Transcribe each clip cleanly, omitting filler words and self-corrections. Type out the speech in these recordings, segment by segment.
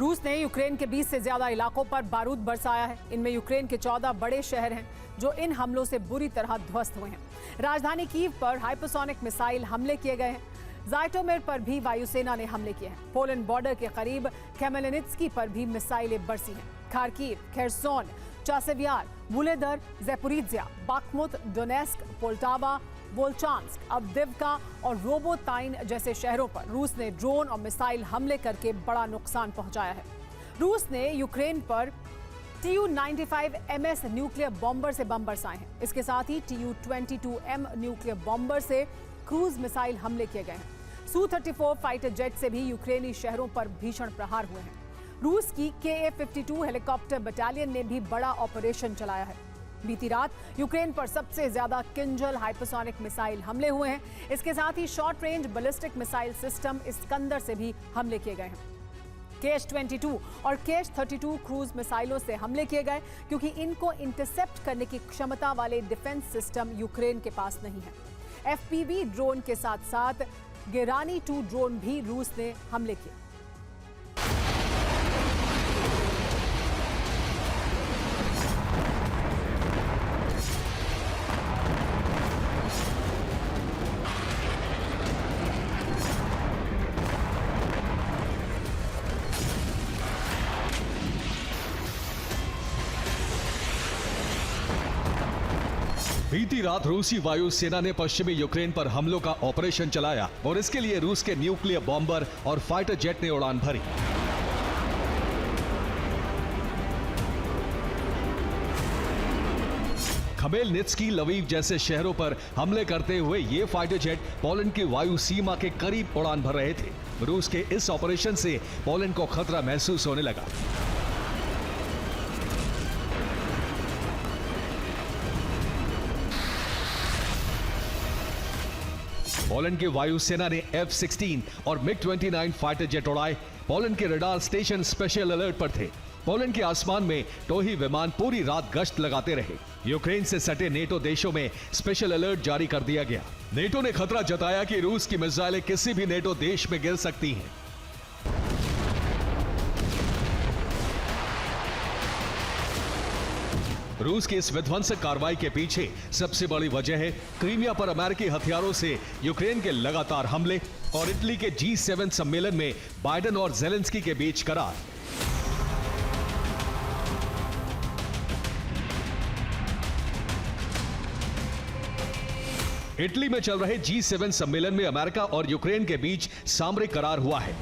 रूस ने यूक्रेन के 20 से ज्यादा इलाकों पर बारूद बरसाया है। इनमें यूक्रेन के 14 बड़े शहर हैं जो इन हमलों से बुरी तरह ध्वस्त हुए हैं। राजधानी कीव पर हाइपरसोनिक मिसाइल हमले किए गए हैं। जाइटोमिर पर भी वायुसेना ने हमले किए हैं। पोलैंड बॉर्डर के करीब खेमेलनित्स्की पर भी मिसाइलें बरसी हैं। Kharkiv, Kherson, चासेवियार, वुलेदर, ज़ेपोरिज्जिया, बाख्मुत, Donetsk, Poltava, वोल्चांस्क, Avdiivka और रोबोताइन जैसे शहरों पर रूस ने ड्रोन और मिसाइल हमले करके बड़ा नुकसान पहुंचाया है। रूस ने यूक्रेन पर Tu-95MS न्यूक्लियर बॉम्बर से बम बरसाए हैं। इसके साथ ही Tu-22M न्यूक्लियर बॉम्बर से क्रूज मिसाइल हमले किए गए हैं। Su-34 फाइटर जेट से भी यूक्रेनी शहरों पर भीषण प्रहार हुए हैं। रूस की Ka-52 हेलीकॉप्टर बटालियन ने भी बड़ा ऑपरेशन चलाया है। बीती रात यूक्रेन पर सबसे ज्यादा किंजल हाइपरसोनिक मिसाइल हमले हुए हैं। इसके साथ ही short range ballistic missile system Iskander से भी हमले किए गए हैं। Kh-22 और Kh-32 क्रूज मिसाइलों से हमले किए गए क्योंकि इनको इंटरसेप्ट करने की क्षमता वाले डिफेंस सिस्टम यूक्रेन के पास नहीं है। FPV ड्रोन के साथ साथ गेरानी 2 ड्रोन भी रूस ने हमले किए। बीती रात रूसी वायुसेना ने पश्चिमी यूक्रेन पर हमलों का ऑपरेशन चलाया और इसके लिए रूस के न्यूक्लियर बॉम्बर और फाइटर जेट ने उड़ान भरी। खमेलनित्स्की, लवीव जैसे शहरों पर हमले करते हुए ये फाइटर जेट पोलैंड की वायु सीमा के करीब उड़ान भर रहे थे। रूस के इस ऑपरेशन से पोलैंड को खतरा महसूस होने लगा। पोलैंड की वायुसेना ने F-16 और MiG-29 फाइटर जेट उड़ाए। पोलैंड के रडार स्टेशन स्पेशल अलर्ट पर थे। पोलैंड के आसमान में टोही विमान पूरी रात गश्त लगाते रहे। यूक्रेन से सटे नेटो देशों में स्पेशल अलर्ट जारी कर दिया गया। नेटो ने खतरा जताया कि रूस की मिसाइलें किसी भी नेटो देश में गिर सकती हैं। रूस की इस विध्वंसक कार्रवाई के पीछे सबसे बड़ी वजह है क्रीमिया पर अमेरिकी हथियारों से यूक्रेन के लगातार हमले और इटली के G7 सम्मेलन में बाइडेन और ज़ेलेंस्की के बीच करार। इटली में चल रहे G7 सम्मेलन में अमेरिका और यूक्रेन के बीच सामरिक करार हुआ है।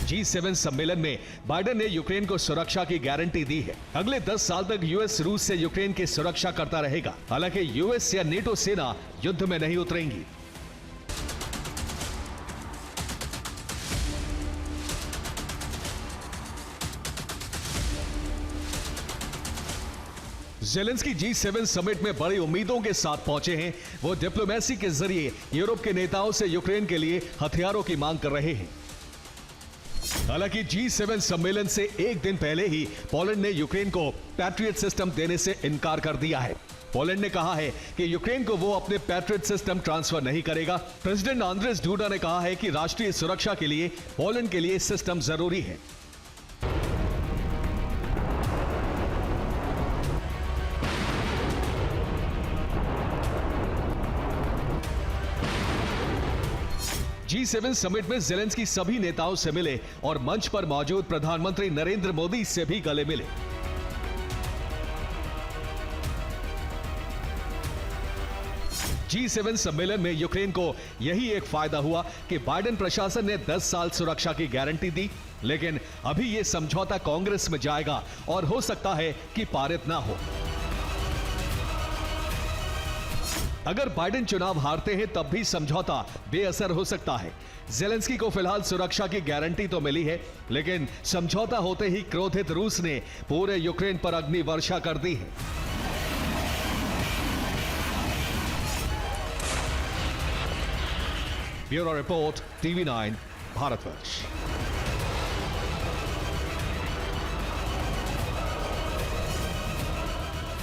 G7 सम्मेलन में बाइडेन ने यूक्रेन को सुरक्षा की गारंटी दी है। अगले 10 साल तक यूएस रूस से यूक्रेन की सुरक्षा करता रहेगा। हालांकि यूएस या नेटो सेना युद्ध में नहीं उतरेंगी। ज़ेलेंस्की G7 समिट में बड़ी उम्मीदों के साथ पहुंचे हैं। वो डिप्लोमेसी के जरिए यूरोप के नेताओं से यूक्रेन के लिए हथियारों की मांग कर रहे हैं। हालांकि G7 सम्मेलन से एक दिन पहले ही पोलैंड ने यूक्रेन को पैट्रियट सिस्टम देने से इनकार कर दिया है। पोलैंड ने कहा है कि यूक्रेन को वो अपने पैट्रियट सिस्टम ट्रांसफर नहीं करेगा। प्रेसिडेंट आंद्रेस डूडा ने कहा है कि राष्ट्रीय सुरक्षा के लिए पोलैंड के लिए सिस्टम जरूरी है। G7 समिट में ज़ेलेंस्की सभी नेताओं से मिले और मंच पर मौजूद प्रधानमंत्री नरेंद्र मोदी से भी गले मिले। G7 सम्मेलन में यूक्रेन को यही एक फायदा हुआ कि बाइडेन प्रशासन ने 10 साल सुरक्षा की गारंटी दी, लेकिन अभी यह समझौता कांग्रेस में जाएगा और हो सकता है कि पारित ना हो। अगर बाइडेन चुनाव हारते हैं तब भी समझौता बेअसर हो सकता है। ज़ेलेंस्की को फिलहाल सुरक्षा की गारंटी तो मिली है, लेकिन समझौता होते ही क्रोधित रूस ने पूरे यूक्रेन पर अग्नि वर्षा कर दी है। Bureau report, TV9 Bharatvarsh.